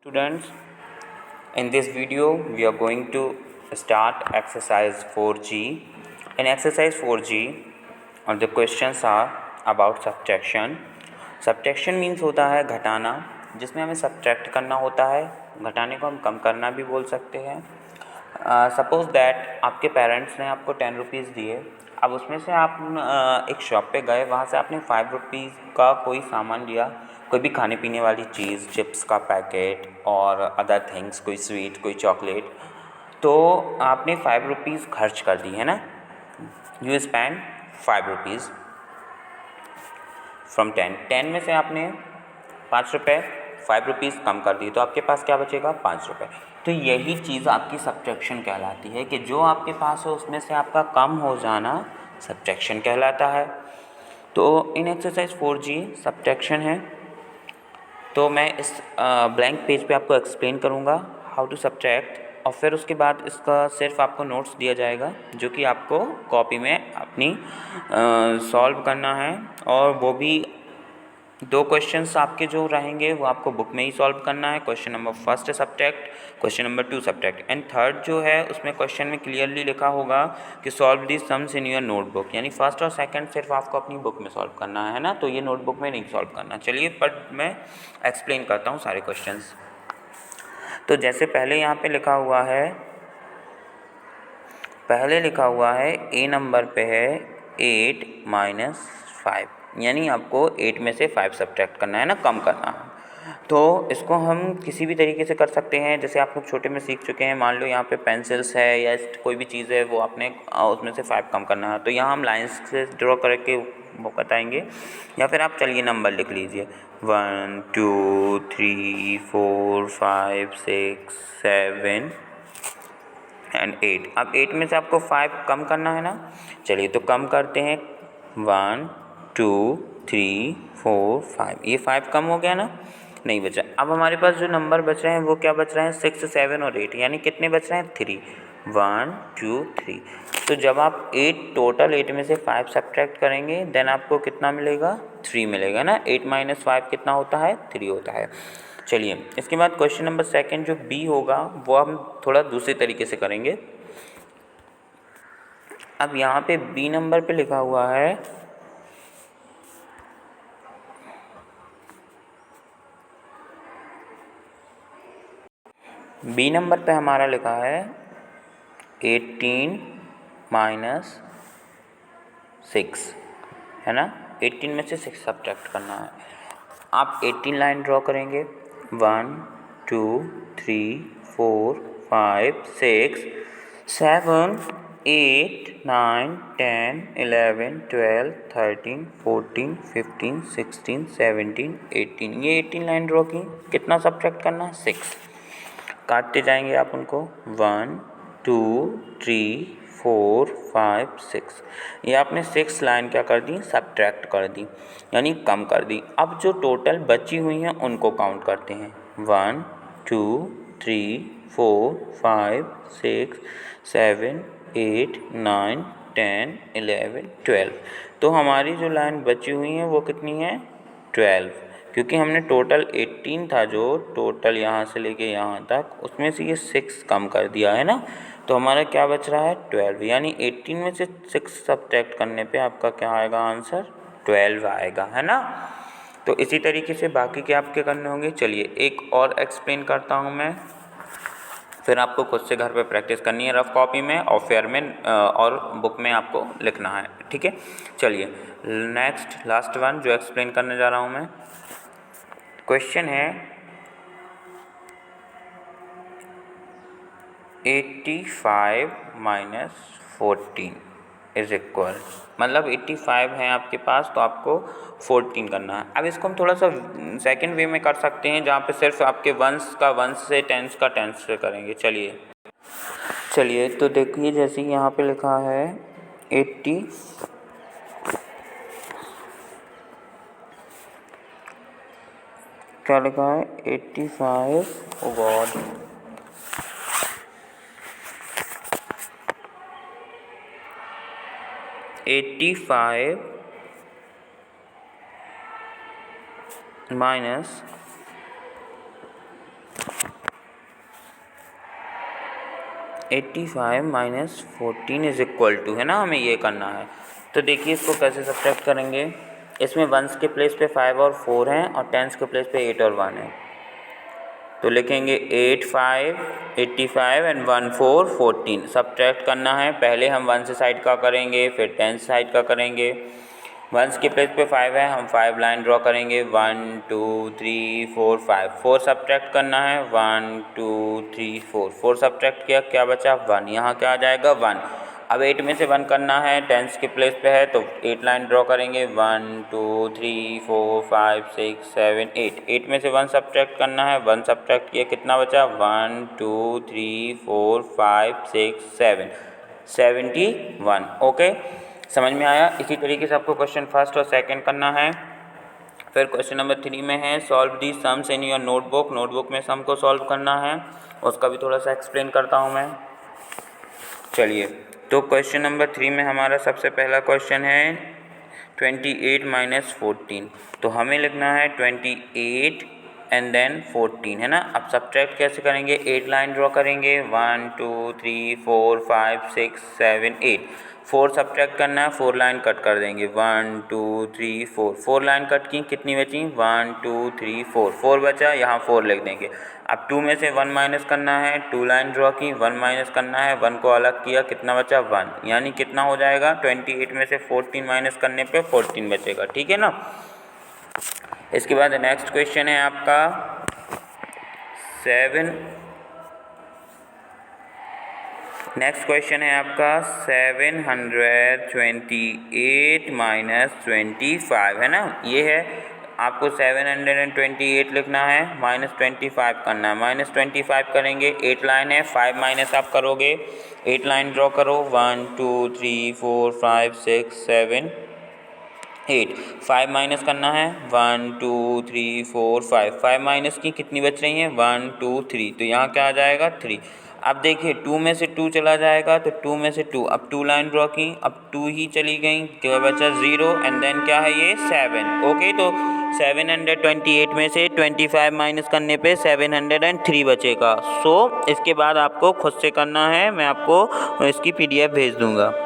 Students, in this video we are going to start exercise 4G. In exercise 4G, the questions are about subtraction. Subtraction means होता है घटाना, जिसमें हमें subtract करना होता है. घटाने को हम कम करना भी बोल सकते हैं. सपोज़ दैट आपके पेरेंट्स ने आपको 10 रुपीज़ दिए. अब उसमें से आप एक शॉप पे गए, वहाँ से आपने 5 रुपीज़ का कोई सामान लिया, कोई भी खाने पीने वाली चीज़, चिप्स का पैकेट और अदर थिंग्स, कोई स्वीट, कोई चॉकलेट. तो आपने 5 रुपीज़ खर्च कर दी, है ना. यू स्पेंड 5 रुपीज़ फ्रॉम 10 में से आपने 5 रुपये 5 रुपीज़ कम कर दी, तो आपके पास क्या बचेगा? 5 रुपये. तो यही चीज़ आपकी सब्ट्रैक्शन कहलाती है कि जो आपके पास है उसमें से आपका कम हो जाना सब्ट्रैक्शन कहलाता है. तो इन एक्सरसाइज 4G सब्ट्रैक्शन है. तो मैं इस ब्लैंक पेज पे आपको एक्सप्लेन करूँगा हाउ टू सब्ट्रैक्ट, और फिर उसके बाद इसका सिर्फ आपको नोट्स दिया जाएगा जो कि आपको कॉपी में अपनी सॉल्व करना है. और वो भी 2 क्वेश्चंस आपके जो रहेंगे वो आपको बुक में ही सॉल्व करना है. Question number 1 subtract, question number 2 subtract, and third जो है उसमें क्वेश्चन में क्लियरली लिखा होगा कि solve the sums in your notebook. यानी फर्स्ट और सेकंड सिर्फ आपको अपनी बुक में सॉल्व करना है ना, तो ये नोटबुक में नहीं सॉल्व करना. चलिए पर मैं एक्सप्लेन करता हूँ सारे क्वेश्चंस. तो जैसे पहले यहाँ पे लिखा हुआ है ए नंबर पे है 8 - 5, यानी आपको 8 में से 5 सब्ट्रैक्ट करना है ना, कम करना है. तो इसको हम किसी भी तरीके से कर सकते हैं, जैसे आप लोग छोटे में सीख चुके हैं. मान लो यहाँ पे पेंसिल्स है या कोई भी चीज़ है, वो आपने उसमें से 5 कम करना है, तो यहाँ हम लाइंस से ड्रॉ करके वो बताएंगे, या फिर आप चलिए नंबर लिख लीजिए 1 2 3 4 5 6 7 एंड 8. अब 8 में से आपको 5 कम करना है ना. चलिए तो कम करते हैं. 1 2 3 4 5, ये 5 कम हो गया ना, नहीं बचा. अब हमारे पास जो नंबर बच रहे हैं वो क्या बच रहे हैं? 6 7 और 8, यानी कितने बच रहे हैं? 3. 1 2 3. तो जब आप 8 में से 5 सब्ट्रैक्ट करेंगे देन आपको कितना मिलेगा? 3 मिलेगा ना. 8 - 5 कितना होता है? 3 होता है. चलिए इसके बाद क्वेश्चन नंबर 2 जो बी होगा वो हम थोड़ा दूसरे तरीके से करेंगे. अब यहाँ पे बी नंबर पे लिखा हुआ है बी नंबर पे हमारा लिखा है 18 - 6, है ना. 18 में से 6 सब्ट्रैक्ट करना है. आप 18 लाइन ड्रॉ करेंगे. 1 2 3 4 5 6 7 8 9 10 11 12 13 14 15 16 17 18. ये 18 लाइन ड्रॉ की. कितना सब्ट्रैक्ट करना है? 6. काटते जाएंगे आप उनको. 1 2 3 4 5 6. ये आपने 6 लाइन क्या कर दी? सब्ट्रैक्ट कर दी, यानी कम कर दी. अब जो टोटल बची हुई हैं उनको काउंट करते हैं. 1 2 3 4 5 6 7 8 9 10 11 12. तो हमारी जो लाइन बची हुई हैं वो कितनी है? 12, क्योंकि हमने टोटल 18 था जो टोटल यहाँ से लेके यहाँ तक, उसमें से ये 6 कम कर दिया है ना. तो हमारा क्या बच रहा है? 12. यानी 18 में से 6 सब्ट्रैक्ट करने पे आपका क्या आएगा? आंसर 12 आएगा, है ना. तो इसी तरीके से बाकी के आपके करने होंगे. चलिए एक और एक्सप्लेन करता हूँ मैं, फिर आपको खुद से घर पे प्रैक्टिस करनी है रफ कॉपी में और फेयर में और बुक में आपको लिखना है. ठीक है. चलिए नेक्स्ट लास्ट वन जो एक्सप्लेन करने जा रहा हूँ मैं. क्वेश्चन है 85 - 14 इज इक्वल, मतलब 85 है आपके पास तो आपको 14 करना है. अब इसको हम थोड़ा सा सेकंड वे में कर सकते हैं, जहाँ पे सिर्फ आपके वंस का वंस से टेंस का टेंस से करेंगे. चलिए तो देखिए जैसे यहाँ पे लिखा है 80 क्या लिखा है? 85 गॉड 85 - 85 माइनस 14 इज इक्वल टू, है ना, हमें ये करना है। तो देखिए इसको कैसे सब्ट्रैक्ट करेंगे। इसमें वंस के प्लेस पे 5 और 4 हैं और टेंस के प्लेस पे 8 और 1 है। तो लिखेंगे 8 5 85 एंड 1 4 14। सब्ट्रैक्ट करना है, पहले हम 1 से साइड का करेंगे, फिर 10 साइड का करेंगे। वंस के प्लेस पे 5 है, हम 5 लाइन ड्रॉ करेंगे, 1 2 3 4 5। 4 सब्ट्रैक्ट करना है, 1 2 3 4। 4 सब्ट्रैक्ट किया, क्या बचा 1, यहाँ क्या आ जाएगा 1। अब 8 में से 1 करना है, टेंस के प्लेस पे है तो 8 लाइन ड्रॉ करेंगे, 1 2 3 4 5 6 7 8। 8 में से 1 सब्ट्रैक्ट करना है, 1 सब्ट्रैक्ट किया, कितना बचा 1 2 3 4 5 6 7 71। ओके, समझ में आया। इसी तरीके से आपको क्वेश्चन फर्स्ट और सेकंड करना है। फिर क्वेश्चन नंबर 3 में है solve the sums in your notebook. Notebook में सम को सॉल्व करना है, उसका भी थोड़ा सा एक्सप्लेन करता हूँ मैं। चलिए, तो क्वेश्चन नंबर 3 में हमारा सबसे पहला क्वेश्चन है 28 माइनस 14। तो हमें लिखना है 28 एंड देन 14, है ना। अब सब्ट्रैक्ट कैसे करेंगे, 8 लाइन ड्रॉ करेंगे, 1 2 3 4 5 6 7 8। 4 सब्ट्रैक्ट करना है, 4 लाइन कट कर देंगे, 1 2 3 4। 4 लाइन कट की, कितनी बची 1 2 3 4। 4 बचा, यहाँ 4 लिख देंगे। अब 2 में से 1 माइनस करना है, 2 लाइन ड्रॉ की, 1 माइनस करना है, 1 को अलग किया, कितना बचा 1। यानी कितना हो जाएगा 28 में से 14 माइनस करने पे 14 बचेगा, ठीक है ना। इसके बाद नेक्स्ट क्वेश्चन है आपका 7 728 माइनस 25, है ना। ये है, आपको 728 लिखना है, माइनस 25 करना है। माइनस 25 करेंगे, 8 लाइन है, 5 माइनस आप करोगे, 8 लाइन ड्रॉ करो, 1 2 3 4 5 6 7 8। 5 माइनस करना है, 1 2 3 4 5। 5 माइनस की, कितनी बच रही हैं 1 2 3। तो यहाँ क्या आ जाएगा 3। अब देखिए 2 में से 2 चला जाएगा, तो 2 में से 2, अब 2 लाइन ड्रॉ की, अब 2 ही चली गई, क्या बचा 0 एंड देन क्या है ये 7। ओके, तो 728 में से 25 माइनस करने पे 703 बचेगा। सो इसके बाद आपको खुद से करना है, मैं आपको इसकी PDF भेज दूँगा।